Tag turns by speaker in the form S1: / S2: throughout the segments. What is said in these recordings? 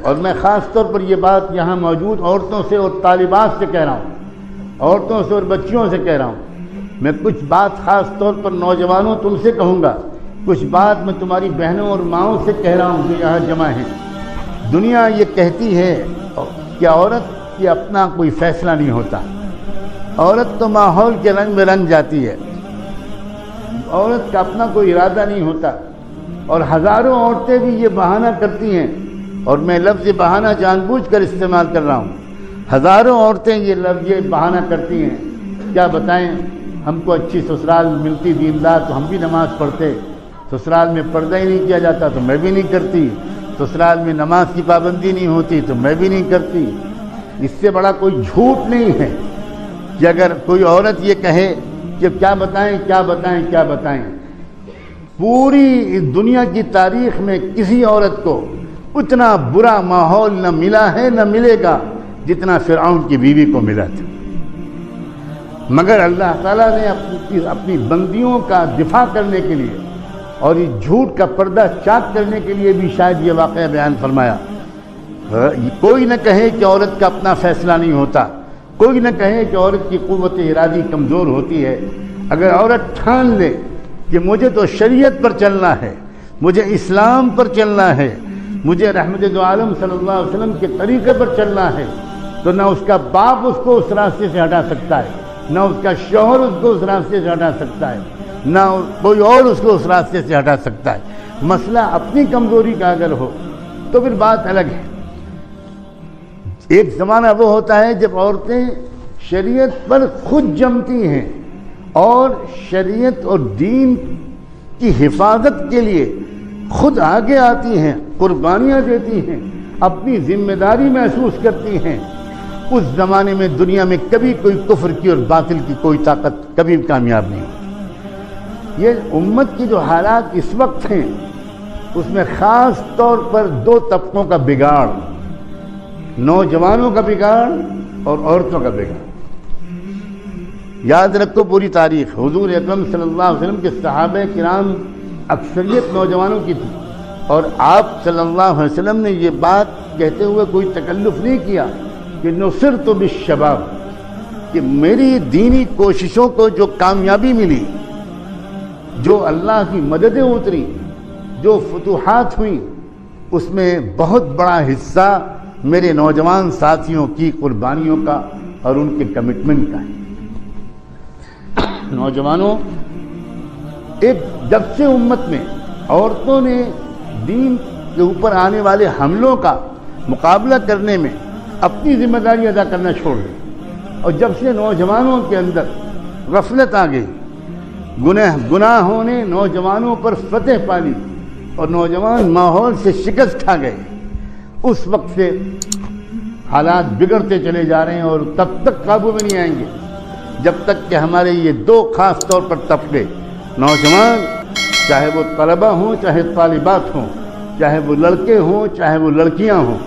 S1: اور میں خاص طور پر یہ بات یہاں موجود عورتوں سے اور طالبات سے کہہ رہا ہوں، عورتوں سے اور بچیوں سے کہہ رہا ہوں، میں کچھ بات خاص طور پر نوجوانوں تم سے کہوں گا، کچھ بات میں تمہاری بہنوں اور ماؤں سے کہہ رہا ہوں جو یہاں جمع ہیں۔ دنیا یہ کہتی ہے کہ عورت یہ اپنا کوئی فیصلہ نہیں ہوتا، عورت تو ماحول کے رنگ میں رنگ جاتی ہے، عورت کا اپنا کوئی ارادہ نہیں ہوتا، اور ہزاروں عورتیں بھی یہ بہانہ کرتی ہیں، اور میں لفظ بہانہ جان بوجھ کر استعمال کر رہا ہوں، ہزاروں عورتیں یہ بہانہ کرتی ہیں، کیا بتائیں، ہم کو اچھی سسرال ملتی دیندار تو ہم بھی نماز پڑھتے، سسرال میں پردہ ہی نہیں کیا جاتا تو میں بھی نہیں کرتی، سسرال میں نماز کی پابندی نہیں ہوتی تو میں بھی نہیں کرتی۔ اس سے بڑا کوئی جھوٹ نہیں ہے کہ اگر کوئی عورت یہ کہے کہ کیا بتائیں کیا بتائیں کیا بتائیں، پوری دنیا کی تاریخ میں کسی عورت کو اتنا برا ماحول نہ ملا ہے نہ ملے گا جتنا فرعون کی بیوی کو ملا تھا، مگر اللہ تعالیٰ نے اپنی بندیوں کا دفاع کرنے کے لیے اور اس جھوٹ کا پردہ چاک کرنے کے لیے بھی شاید یہ واقعہ بیان فرمایا۔ کوئی نہ کہے کہ عورت کا اپنا فیصلہ نہیں ہوتا، کوئی نہ کہے کہ عورت کی قوت ارادی کمزور ہوتی ہے، اگر عورت ٹھان لے کہ مجھے تو شریعت پر چلنا ہے، مجھے اسلام پر چلنا ہے، مجھے رحمت دو عالم صلی اللہ علیہ وسلم کے طریقے پر چلنا ہے، تو نہ اس کا باپ اس کو اس راستے سے ہٹا سکتا ہے، نہ اس کا شوہر اس کو اس راستے سے ہٹا سکتا ہے، نہ کوئی اور اس کو اس راستے سے ہٹا سکتا ہے۔ مسئلہ اپنی کمزوری کا اگر ہو تو پھر بات الگ ہے۔ ایک زمانہ وہ ہوتا ہے جب عورتیں شریعت پر خود جمتی ہیں اور شریعت اور دین کی حفاظت کے لیے خود آگے آتی ہیں، قربانیاں دیتی ہیں، اپنی ذمہ داری محسوس کرتی ہیں۔ اس زمانے میں دنیا میں کبھی کوئی کفر کی اور باطل کی کوئی طاقت کبھی کامیاب نہیں ہوئی۔ یہ امت کی جو حالات اس وقت ہیں اس میں خاص طور پر دو طبقوں کا بگاڑ، نوجوانوں کا بگاڑ اور عورتوں کا بگاڑ۔ یاد رکھو پوری تاریخ، حضور اکرم صلی اللہ علیہ وسلم کے صحابہ کرام اکثریت نوجوانوں کی تھی، اور آپ صلی اللہ علیہ وسلم نے یہ بات کہتے ہوئے کوئی تکلف نہیں کیا کہ نصرت بالشباب، کہ میری دینی کوششوں کو جو کامیابی ملی، جو اللہ کی مددیں اتری، جو فتوحات ہوئیں، اس میں بہت بڑا حصہ میرے نوجوان ساتھیوں کی قربانیوں کا اور ان کے کمٹمنٹ کا ہے۔ نوجوانوں، جب سے امت میں عورتوں نے دین کے اوپر آنے والے حملوں کا مقابلہ کرنے میں اپنی ذمہ داری ادا کرنا چھوڑ دی، اور جب سے نوجوانوں کے اندر غفلت آ گئی، گناہوں نے نوجوانوں پر فتح پالی اور نوجوان ماحول سے شکست کھا گئے، اس وقت سے حالات بگڑتے چلے جا رہے ہیں، اور تب تک قابو میں نہیں آئیں گے جب تک کہ ہمارے یہ دو خاص طور پر طبقے، نوجوان، چاہے وہ طلبہ ہوں چاہے طالبات ہوں، چاہے وہ لڑکے ہوں چاہے وہ لڑکیاں ہوں،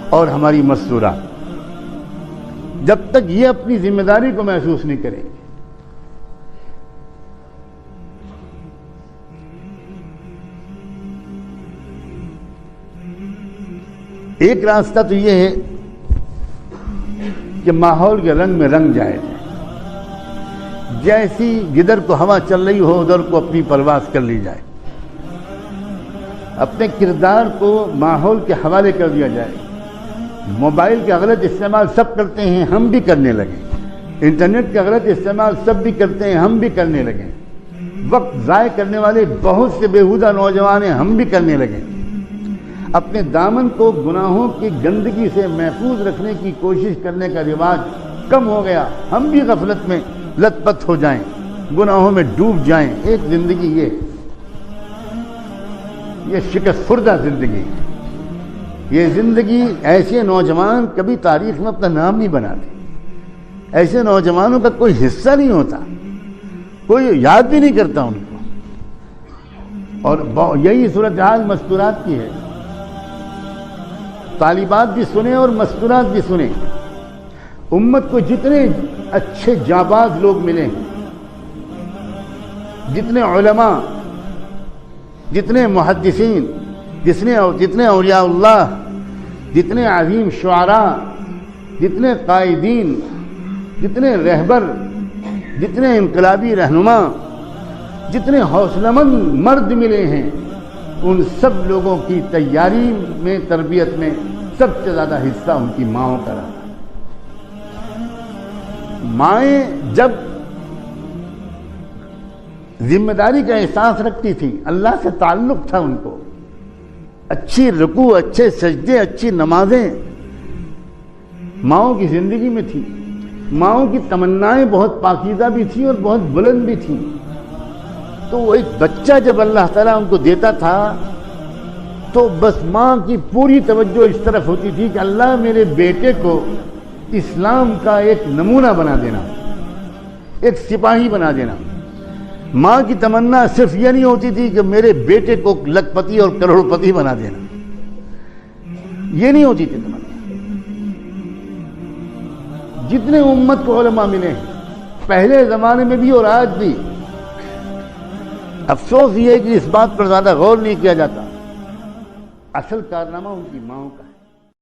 S1: اور ہماری مستورات، جب تک یہ اپنی ذمہ داری کو محسوس نہیں کریں گے، ایک راستہ تو یہ ہے کہ ماحول کے رنگ میں رنگ جائے، جیسی جدھر کو ہوا چل رہی ہو ادھر کو اپنی پرواز کر لی جائے، اپنے کردار کو ماحول کے حوالے کر دیا جائے۔ موبائل کا غلط استعمال سب کرتے ہیں، ہم بھی کرنے لگے، انٹرنیٹ کا غلط استعمال سب بھی کرتے ہیں، ہم بھی کرنے لگے، وقت ضائع کرنے والے بہت سے بیہودہ نوجوان ہیں، ہم بھی کرنے لگے، اپنے دامن کو گناہوں کی گندگی سے محفوظ رکھنے کی کوشش کرنے کا رواج کم ہو گیا، ہم بھی غفلت میں لت پت ہو جائیں، گناہوں میں ڈوب جائیں۔ ایک زندگی یہ شکست خوردہ زندگی، یہ زندگی، ایسے نوجوان کبھی تاریخ میں اپنا نام نہیں بناتے، ایسے نوجوانوں کا کوئی حصہ نہیں ہوتا، کوئی یاد بھی نہیں کرتا ان کو، اور یہی صورتحال مستورات کی ہے۔ طالبات بھی سنیں اور مستورات بھی سنیں، امت کو جتنے اچھے جانباز لوگ ملے ہیں، جتنے علماء، جتنے محدثین، جتنے اولیاء اللہ، جتنے عظیم شعراء، جتنے قائدین، جتنے رہبر، جتنے انقلابی رہنما، جتنے حوصلہ مند مرد ملے ہیں، ان سب لوگوں کی تیاری میں، تربیت میں سب سے زیادہ حصہ ان کی ماؤں کا رہا۔ مائیں جب ذمہ داری کا احساس رکھتی تھی، اللہ سے تعلق تھا ان کو، اچھی رکوع، اچھے سجدے، اچھی نمازیں ماؤں کی زندگی میں تھی۔ ماؤں کی تمنائیں بہت پاکیزہ بھی تھیں اور بہت بلند بھی تھیں۔ تو وہ ایک بچہ جب اللہ تعالیٰ ان کو دیتا تھا تو بس ماں کی پوری توجہ اس طرف ہوتی تھی کہ اللہ میرے بیٹے کو اسلام کا ایک نمونہ بنا دینا، ایک سپاہی بنا دینا۔ ماں کی تمنا صرف یہ نہیں ہوتی تھی کہ میرے بیٹے کو لکھ پتی اور کروڑ پتی بنا دینا، یہ نہیں ہوتی تھی تمنا۔ جتنے امت کو علماء ملے ہیں پہلے زمانے میں بھی اور آج بھی، افسوس یہ ہے کہ اس بات پر زیادہ غور نہیں کیا جاتا، اصل کارنامہ ان کی ماؤں کا ہے۔